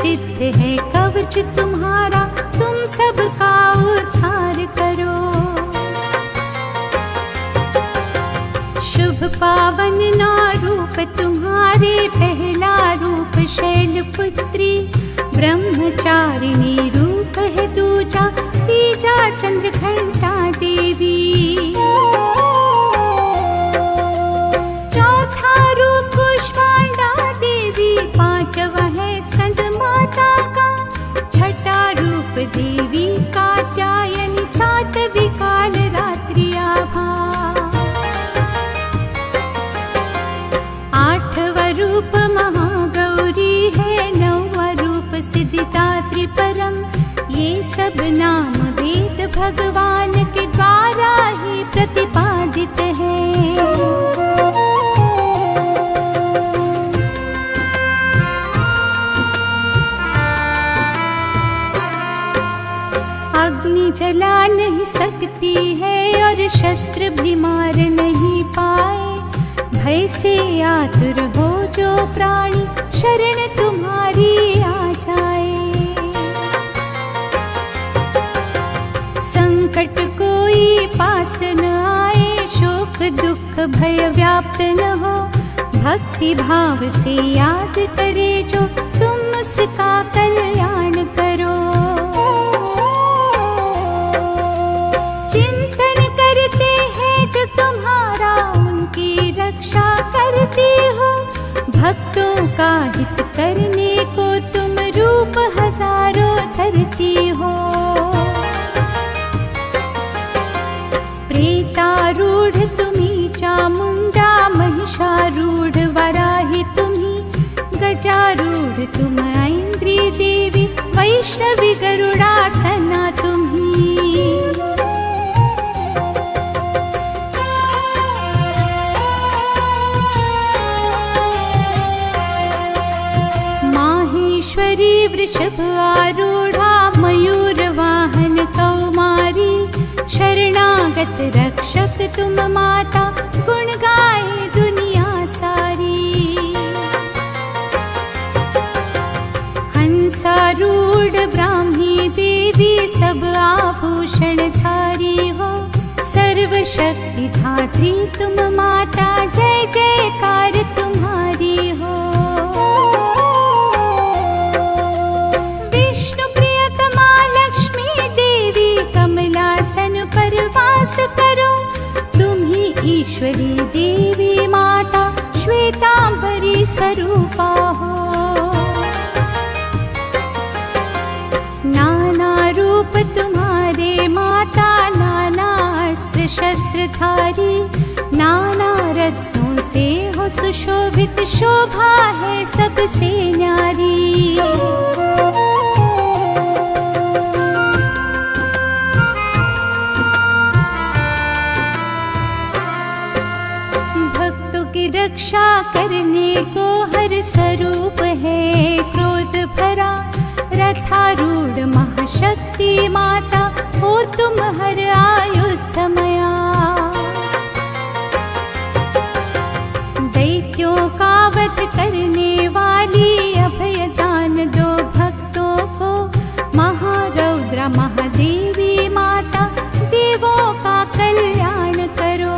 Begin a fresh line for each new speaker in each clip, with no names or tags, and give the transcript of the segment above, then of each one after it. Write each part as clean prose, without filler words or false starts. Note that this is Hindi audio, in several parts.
सिद्ध है कवच तुम्हारा, तुम सबका उद्धार करो। शुभ पावन नौ रूप तुम्हारे, पहला रूप शैलपुत्री, ब्रह्मचारिणी रूप है दूजा, तीजा चंद्रघंटा देवी। चौथा रूप कुष्मांडा देवी, पांचवा है स्कंद माता का, छठा रूप देवी कात्यायनी, सातवीं काल रात्रि आभा। आठवां रूप महागौरी है, नौवां रूप सिद्धिदात्री परम, ये सब नाम वेद भगवान के द्वारा ही प्रतिपादित है। अग्नि जला नहीं सकती है और शस्त्र भी मार नहीं पाए, भय से आतुर हो जो प्राणी, शरण तुम्हारी आ जाए। संकट कोई पास न आए, शोक दुख भय व्याप्त न हो, भक्ति भाव से याद करे जो, तुम उसका कल्याण करो। चिंतन करते हैं जो तुम्हारा, उनकी रक्षा करती हो, भक्तों का हित करने को तुम रूप हजारों धरती हो। प्रेतारूढ़ तुम्ही चामुंडा, महिषारूढ़ वराही तुम्ही, गजारूढ़ तुम ऐन्द्री देवी, वैष्णवी गरुड़ासना तुम्ही। माहेश्वरी वृषभ आरूढ़ा, मयूर वाहन कौमारी, शरणागत रक्षक तुम माता, गुण गाए दुनिया सारी। हंसारूढ़ ब्राह्मी देवी, सब आभूषण धारी हो, सर्व शक्ति धात्री तुम माता, जय जयकार तुम्हारी हो। करो तुम ही ईश्वरी देवी माता, श्वेतांबरी स्वरूपा हो। नाना रूप तुम्हारे माता, नाना अस्त्र शस्त्र धारी, नाना रत्नों से हो सुशोभित, शोभा है सबसे न्यारी। रक्षा करने को हर स्वरूप है क्रोध भरा, रथारूढ़ महाशक्ति माता, हो तुम हर आयुधमया। दैत्यों का वध करने वाली, अभय दान दो भक्तों को, महारौद्र महादेवी माता, देवों का कल्याण करो।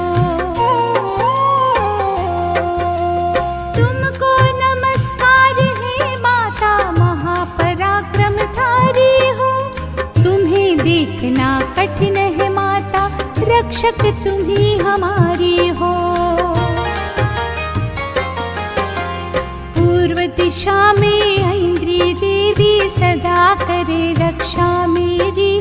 देखना कठिन है माता, रक्षक तुम ही हमारी हो। पूर्व दिशा में ऐन्द्री देवी, सदा करे रक्षा मेरी,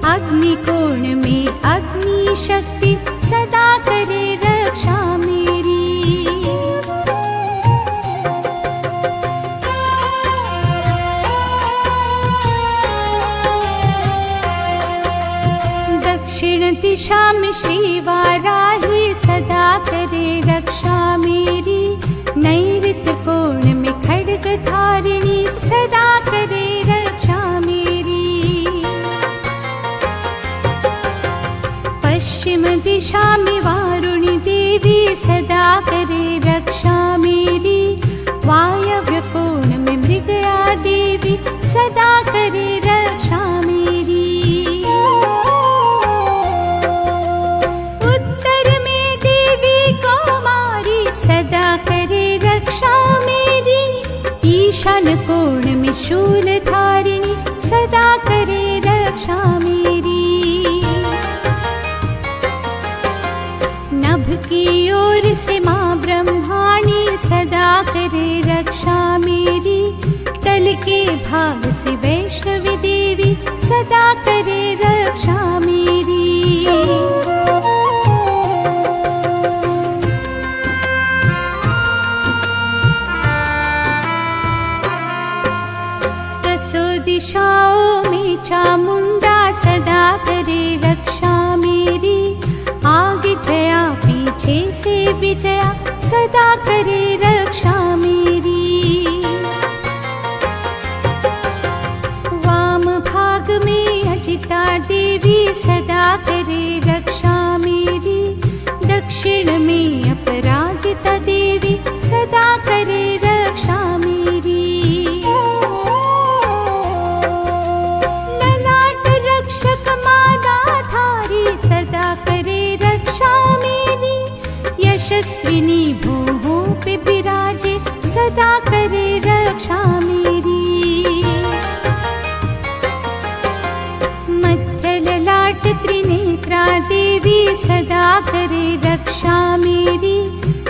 अग्निकोण में अग्नि शक्ति, सदा करे रक्षा मेरी। दक्षिण दिशा में श्री वाराही, सदा करे रक्षा मेरी, नैऋत्य कोण में खड्ग धारिणी, सदा करे रक्षा मेरी। पश्चिम दिशा में वारुणी देवी, सदा करे रक्षा मेरी, वायव्य कोण में मृगया देवी सदा करे रक्षा मेरी। उत्तर में देवी कौमारी सदा करे रक्षा मेरी। ईशान कोण में शूल धारिणी सदा करे रक्षा मेरी। नभ की ओर से माँ ब्रह्माणी सदा करे रक्षा मेरी। तल के भाग से वैष्णवी देवी सदा करे रक्षा मेरी। दिशाओं में चामुंडा सदा करे रक्षा मेरी। आगे जया पीछे से विजया सदा करे रक्षा मेरी। वाम भाग में अजिता देवी सदा करे रक्षा मेरी। दक्षिण में अपराजिता देवी सदा करे रक्षा मेरी। सदा करे रक्षा मेरी। यशस्विनी भूमों पे विराजे सदा करे रक्षा मेरी। मध्य ललाट त्रिनेत्रा देवी सदा करे रक्षा मेरी।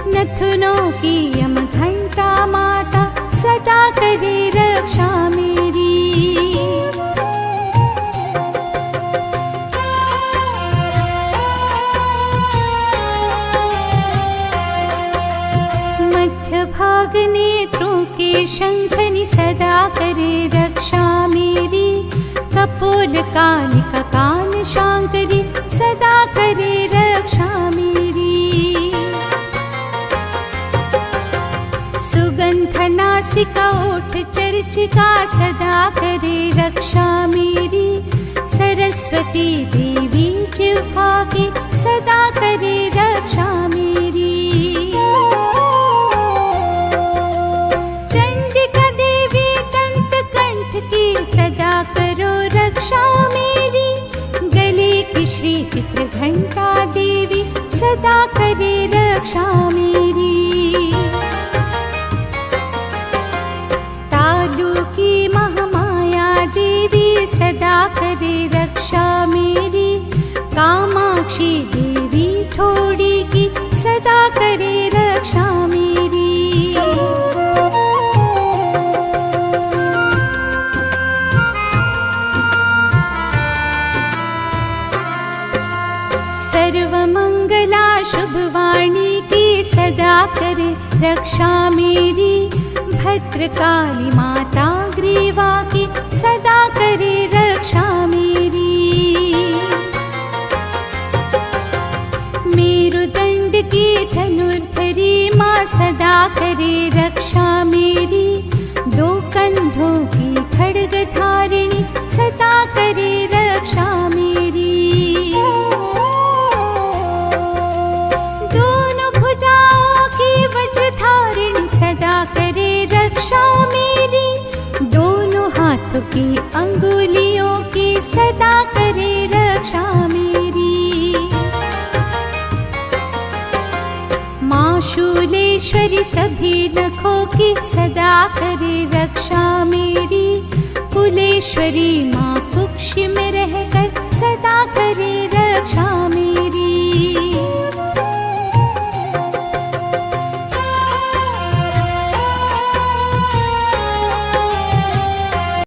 नथुनों की यम घंटा माता सदा करे रक्षा मेरी। भाग नेत्रों के शंखनी सदा करे रक्षा मेरी। कपोल कालिका कान शांकरी सदा करे रक्षा मेरी। सुगंध नासिका ओठ चर्चिका सदा करे रक्षा मेरी। सरस्वती देवी जिह्वा की सदा करे रक्षा मेरी। सदा करो रक्षा मेरी। गले की श्री चित्र घंटा देवी सदा करे रक्षा मेरी। तालु की महामाया देवी सदा करे रक्षा मेरी। कामाक्षी देवी ठोड़ी की सदा करे रक्षा मेरी। सर्वमंगला शुभवाणी की सदा करे रक्षा मेरी। भद्रकाली माता ग्रीवा की सदा करे रक्षा मेरी। मेरुदंड की धनुर्धरी माँ सदा करे रक्षा मेरी। दो कंधों की खड्ग धारिणी सदा करे रक्षा मेरी। सदा करे रक्षा मेरी। दोनों हाथों की अंगुलियों की सदा करे रक्षा मेरी। माँ शूलेश्वरी सभी नखों की सदा करे रक्षा मेरी। कुलेश्वरी माँ कुक्ष में रहकर सदा करे